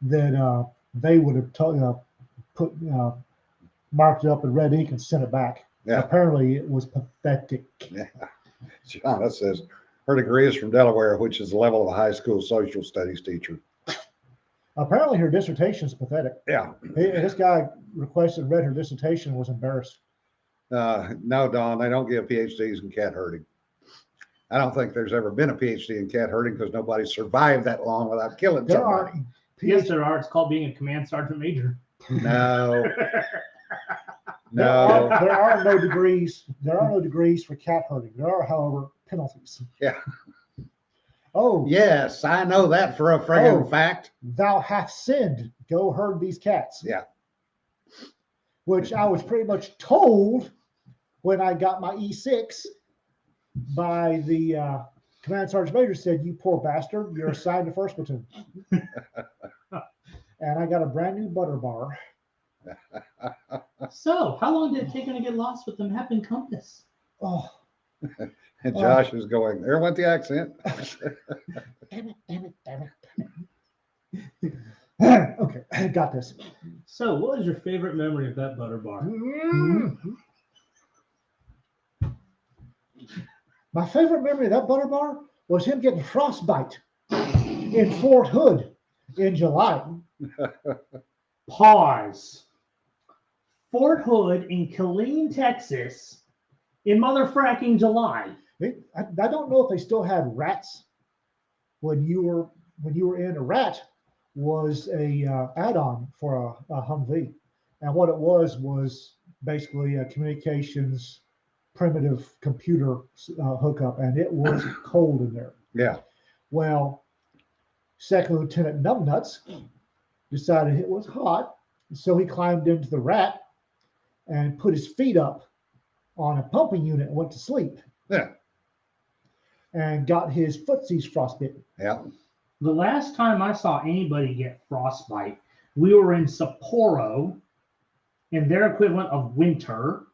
then they would have marked it up in red ink and sent it back. Yeah. Apparently, it was pathetic. Yeah. Shauna says her degree is from Delaware, which is the level of a high school social studies teacher. Apparently, her dissertation is pathetic. Yeah. This guy requested and read her dissertation and was embarrassed. No, Don, they don't give PhDs in cat herding. I don't think there's ever been a PhD in cat herding because nobody survived that long without killing There somebody. are Yes, there are. It's called being a command sergeant major. No. There No. are no degrees. There are no degrees for cat herding. There are, however, penalties. Yeah. Oh, Yes, I know that for a friggin' Oh. fact. thou hast sinned. Go herd these cats. Yeah. Which I was pretty much told when I got my E6 by the command sergeant major. Said, "You poor bastard, you're assigned to first platoon." And I got a brand new butter bar. So, how long did it take him to get lost with the map and compass? Oh, And Josh is going, there went the accent. damn it. Okay, I got this. So, what was your favorite memory of that butter bar? My favorite memory of that butter bar was him getting frostbite in Fort Hood in July. Pause. Fort Hood in Killeen, Texas, in motherfracking July. I don't know if they still had rats when you were in. A rat was a add-on for a Humvee, and what it was basically a communications primitive computer hookup, and it was cold in there. Yeah. Well, Second Lieutenant Numbnuts decided it was hot, so he climbed into the rat and put his feet up on a pumping unit and went to sleep. Yeah. And got his footsies frostbitten. Yeah. The last time I saw anybody get frostbite, we were in Sapporo, in their equivalent of winter.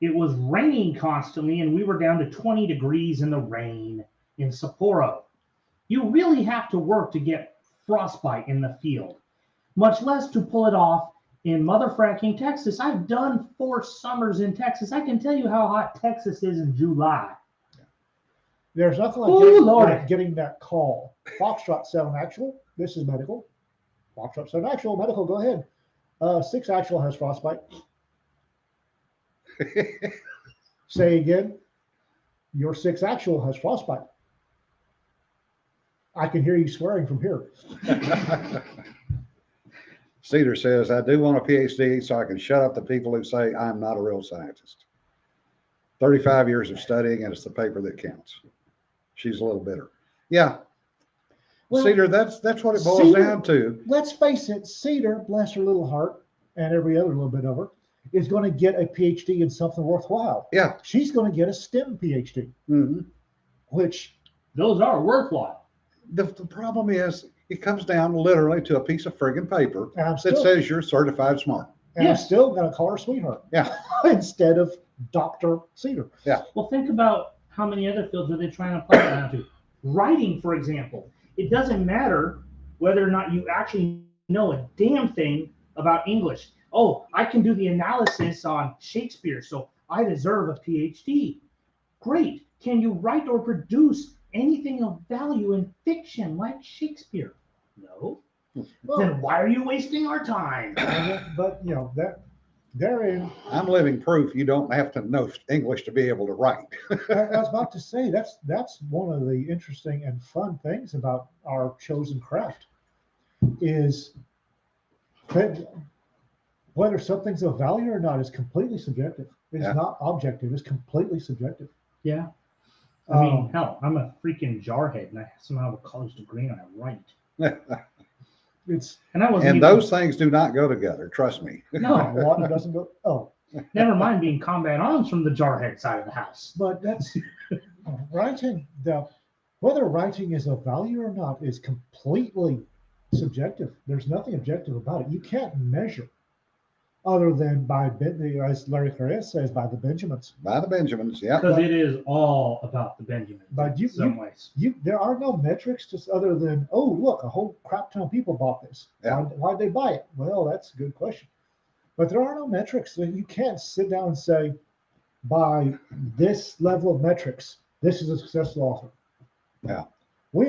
It was raining constantly, and we were down to 20 degrees in the rain in Sapporo. You really have to work to get frostbite in the field, much less to pull it off in motherfracking Texas. I've done 4 summers in Texas. I can tell you how hot Texas is in July. There's nothing like Ooh, getting, Lordy. like getting that call. Foxtrot 7 actual. This is medical. Foxtrot 7 actual. Medical. Go ahead. 6 actual has frostbite. Say again. Your 6 actual has frostbite. I can hear you swearing from here. Cedar says, I do want a PhD so I can shut up the people who say I'm not a real scientist. 35 years of studying, and it's the paper that counts. She's a little bitter. Yeah. Well, Cedar, that's what it boils Cedar- down to. Let's face it, Cedar, bless her little heart, and every other little bit of her, is going to get a PhD in something worthwhile. Yeah. She's going to get a STEM PhD, Mhm. which Those are worthwhile. The problem is, it comes down literally to a piece of friggin' paper and I'm that still, says you're certified smart. and I'm Yes. still going to call her sweetheart. Yeah. Instead of Dr. Cedar. Well, think about how many other fields are they trying to apply that to. Writing, for example. It doesn't matter whether or not you actually know a damn thing about English. Oh, I can do the analysis on Shakespeare, so I deserve a PhD. Great. Can you write or produce anything of value in fiction like Shakespeare? No. Well, Then why are you wasting our time? but you know that therein, I'm living proof you don't have to know English to be able to write. I was about to say that's one of the interesting and fun things about our chosen craft is that whether something's of value or not is completely subjective. It's Yeah. not objective. It's completely subjective. Yeah. I mean, Um, hell, I'm a freaking jarhead and I somehow have a college degree and I write. it's And I wasn't And even, those things do not go together, trust me. no, water doesn't go. Oh, never mind being combat arms from the jarhead side of the house. but that's writing. Whether writing is of value or not is completely subjective. There's nothing objective about it. You can't measure, other than by as Larry Claret says, by the Benjamins. By the Benjamins, yeah. Because it is all about the Benjamins But in you- some ways. There are no metrics just other than, oh, look, a whole crap ton of people bought this. Yeah. Why'd they buy it? Well, that's a good question. But there are no metrics. So you can't sit down and say, by this level of metrics, this is a successful author. Yeah. We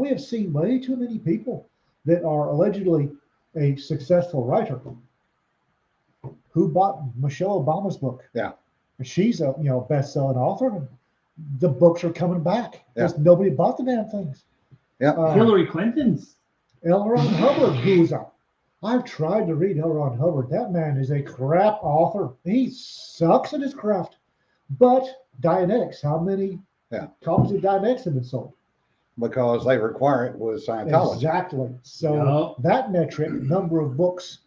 have seen way too many people that are allegedly a successful writer who bought Michelle Obama's book. Yeah. And she's a best-selling author. And the books are coming back because nobody bought the damn things. Yeah. Hillary Clinton's. L. Ron Hubbard, who's I've tried to read L. Ron Hubbard. That man is a crap author. He sucks at his craft. But Dianetics, how many copies of Dianetics have been sold? Because they require it with Scientology. Exactly. So No. that metric, number of books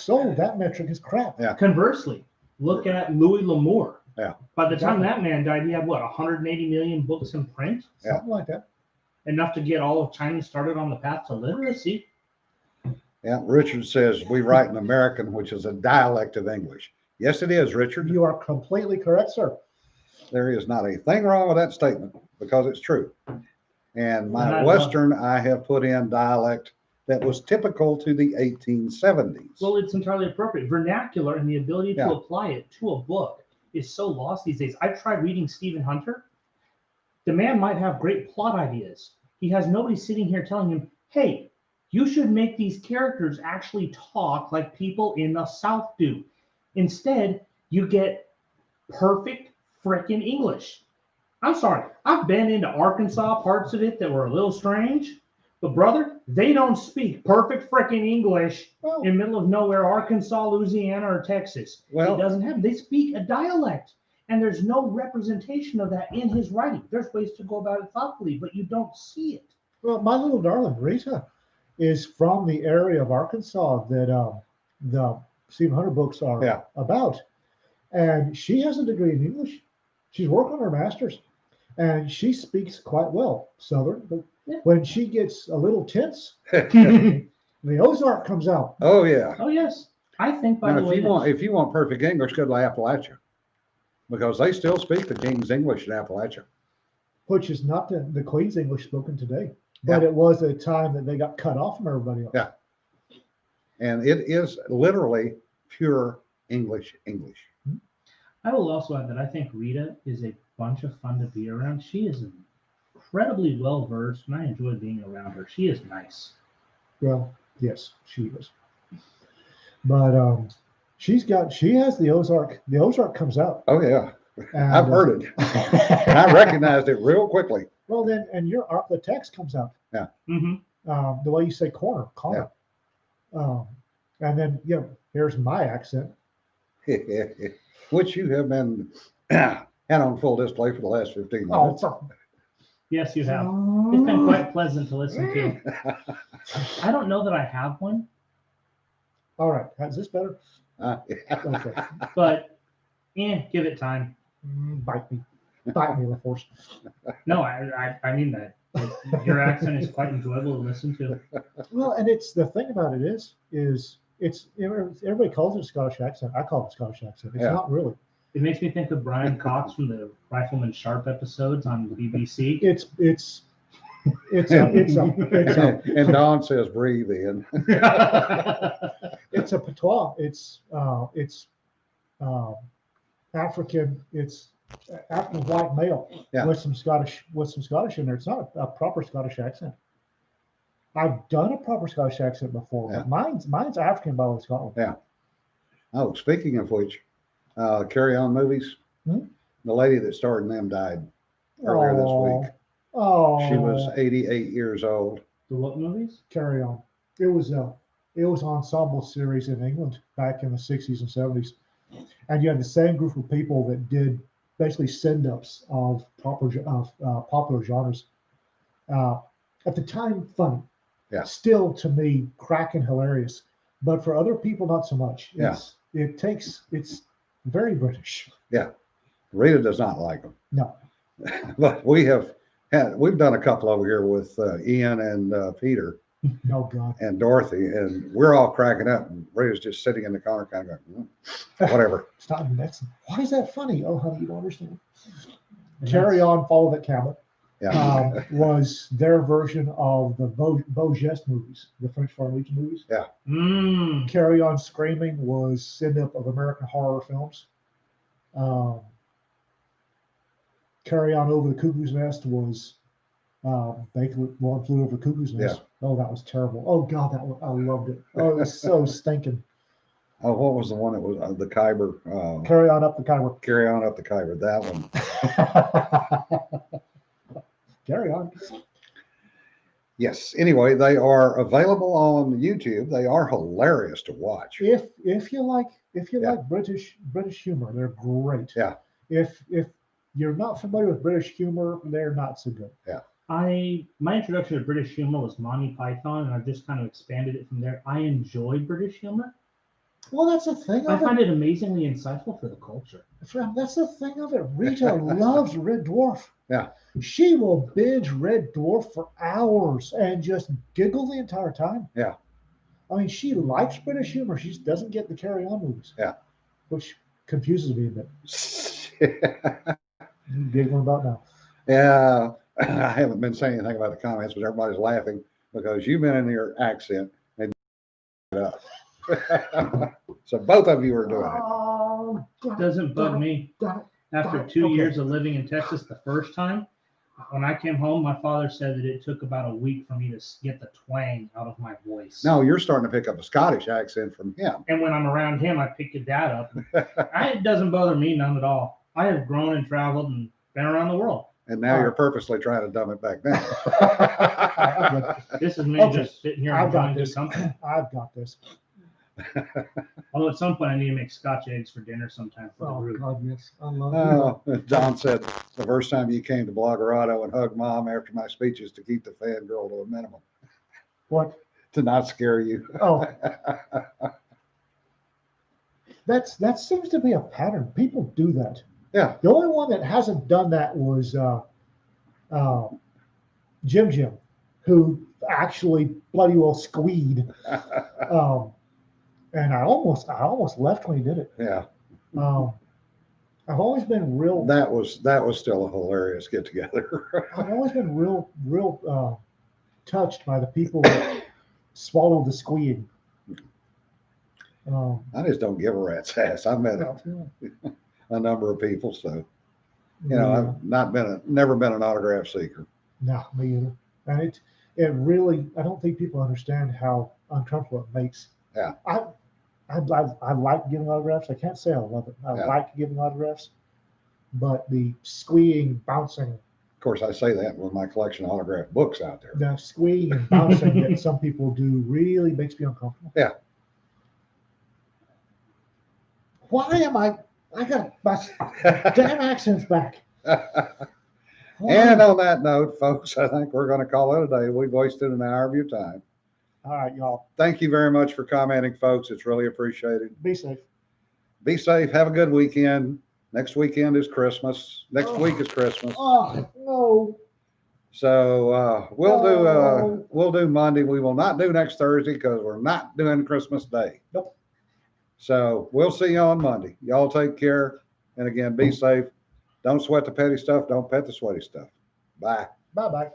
sold, that metric is crap. Yeah. Conversely, look at Louis L'Amour. Yeah. By the time Exactly. that man died, he had what, 180 million books in print? Yeah. Something like that. Enough to get all of China started on the path to literacy. Yeah. Richard says we write in American, which is a dialect of English. Yes, it is, Richard. You are completely correct, sir. There is not a thing wrong with that statement because it's true. And And my I love- Western, I have put in dialect that was typical to the 1870s. Well, it's entirely appropriate. Vernacular and the ability to Yeah. apply it to a book is so lost these days. I've tried reading Stephen Hunter. The man might have great plot ideas. He has nobody sitting here telling him, hey, you should make these characters actually talk like people in the South do. Instead, you get perfect frickin' English. I'm sorry, I've been into Arkansas, parts of it that were a little strange, but brother, they don't speak perfect frickin' English Well, in the middle of nowhere, Arkansas, Louisiana, or Texas. Well- It doesn't have. They speak a dialect, and there's no representation of that in his writing. There's ways to go about it thoughtfully, but you don't see it. Well, my little darling Rita is from the area of Arkansas that the Stephen Hunter books are Yeah. about, and she has a degree in English. She's working on her master's, and she speaks quite well Southern. But Yeah. when she gets a little tense, Oh the Ozark comes out. Oh yeah. yes, I think by Now, the way, if you want perfect English, go to Appalachia, because they still speak the King's English in Appalachia. Which is not the Queen's English spoken today, but it was at a time that they got cut off from everybody else. Yeah. And it is literally pure English. I will also add that I think Rita is a bunch of fun to be around. She is incredibly well versed, and I enjoy being around her. She is nice. Well, yes, she is. But she has the Ozark. The Ozark comes out. Oh yeah, And, I've heard it. And I recognized it real quickly. Well, then, and the text comes out. Mm-hmm. The way you say corner. And then here's my accent. Which you have been had on full display for the last 15 Oh, minutes. Yes, you have. It's been quite pleasant to listen to. I don't know that I have one, all right. Is this better? Okay. but give it time. Bite me, LaForce. No, I mean that. Your accent is quite enjoyable to listen to. Well, and it's the thing about it is it's everybody calls it a Scottish accent. I call it a Scottish accent. It's Yeah. not really. It makes me think of Brian Cox from the Rifleman Sharp episodes on the BBC. It's a And Don says, breathe in. it's a patois. It's African. It's African white male Yeah. with some Scottish in there. It's not a proper Scottish accent. I've done a proper Scottish accent before, Yeah. but mine's African by way of Scotland. Yeah. Oh, speaking of which, Carry On movies, Hmm? the lady that starred in them died earlier this week. Oh, She was 88 years old. The what movies? Carry On. It was an ensemble series in England back in the 60s and 70s, and you had the same group of people that did basically send-ups of popular genres. At the time, funny. Yeah. Still, to me, cracking hilarious, but for other people, not so much. Yeah. It's very British. Rita does not like them. No. But we've done a couple over here with Ian and Peter Oh God. and Dorothy, and we're all cracking up, and Rita's just sitting in the corner kind of going, whatever. Stop. Why is that funny? Oh, honey, you don't understand. And Carry On, Follow That Camel. Yeah. Was their version of the Beau Geste movies, the French Foreign Legion movies. Carry On Screaming was send-up of American horror films. Carry On Over the Cuckoo's Nest was basically One Flew Over the Cuckoo's Nest. Oh, that was terrible. Oh God, I loved it. Oh, it was so stinking. Oh, what was the one that was the Khyber? Carry On Up the Khyber. Carry On Up the Khyber. That one. Carry on. Yes. Anyway, they are available on YouTube. They are hilarious to watch. If you like Yeah. like British humor, they're great. Yeah. If you're not familiar with British humor, they're not so good. My introduction to British humor was Monty Python, and I've just kind of expanded it from there. I enjoy British humor. Well, that's the thing I of find it amazingly insightful for the culture. it. That's the thing of it. Rita loves Red Dwarf. Yeah. She will binge Red Dwarf for hours and just giggle the entire time. Yeah. I mean, she likes British humor. She just doesn't get the Carry On movies. Yeah. Which confuses me a bit. Giggling about now. Yeah. I haven't been saying anything about the comments, but everybody's laughing because you've been in your accent and it up. So both of you are doing it. Oh, Doesn't bug me. After 2 Okay. years of living in Texas the first time, when I came home, my father said that it took about a week for me to get the twang out of my voice. No, you're starting to pick up a Scottish accent from him. And when I'm around him, I pick that up. It doesn't bother me none at all. I have grown and traveled and been around the world. And now you're purposely trying to dumb it back down. This is me Okay. just sitting here I've got enjoying good this. company. I've got this. Although at some point I need to make Scotch eggs for dinner sometime for the Oh, group. God, yes. I love you. Don said the first time you came to Bloggerado and hugged mom after my speeches to keep the fangirl to a minimum, What? to not scare you. Oh, that seems to be a pattern. People do that. Yeah. The only one that hasn't done that was Jim, who actually bloody well squeed. And I almost left when he did it. Yeah, I've always been real. that was still a hilarious get together. I've always been real touched by the people that swallow the squeed. I just don't give a rat's ass. I've met a number of people, so I've never been an autograph seeker. No, me either. And it really, I don't think people understand how uncomfortable it makes. Yeah. I like giving autographs. I can't say I love it. I Yeah. like giving autographs, but the squeeing, bouncing, Of course, I say that with my collection of autograph books out there. the squeeing and bouncing that some people do really makes me uncomfortable. Yeah. Why am I got my damn accents back? Why? And on that note, folks, I think we're going to call it a day. We've wasted an hour of your time. All right, y'all. Thank you very much for commenting, folks. It's really appreciated. Be safe. Be safe. Have a good weekend. Next weekend is Christmas. Next week is Christmas. Oh no. So we'll do Monday. We will not do next Thursday because we're not doing Christmas Day. Nope. So we'll see you on Monday. Y'all take care. And again, be safe. Don't sweat the petty stuff. Don't pet the sweaty stuff. Bye. Bye bye.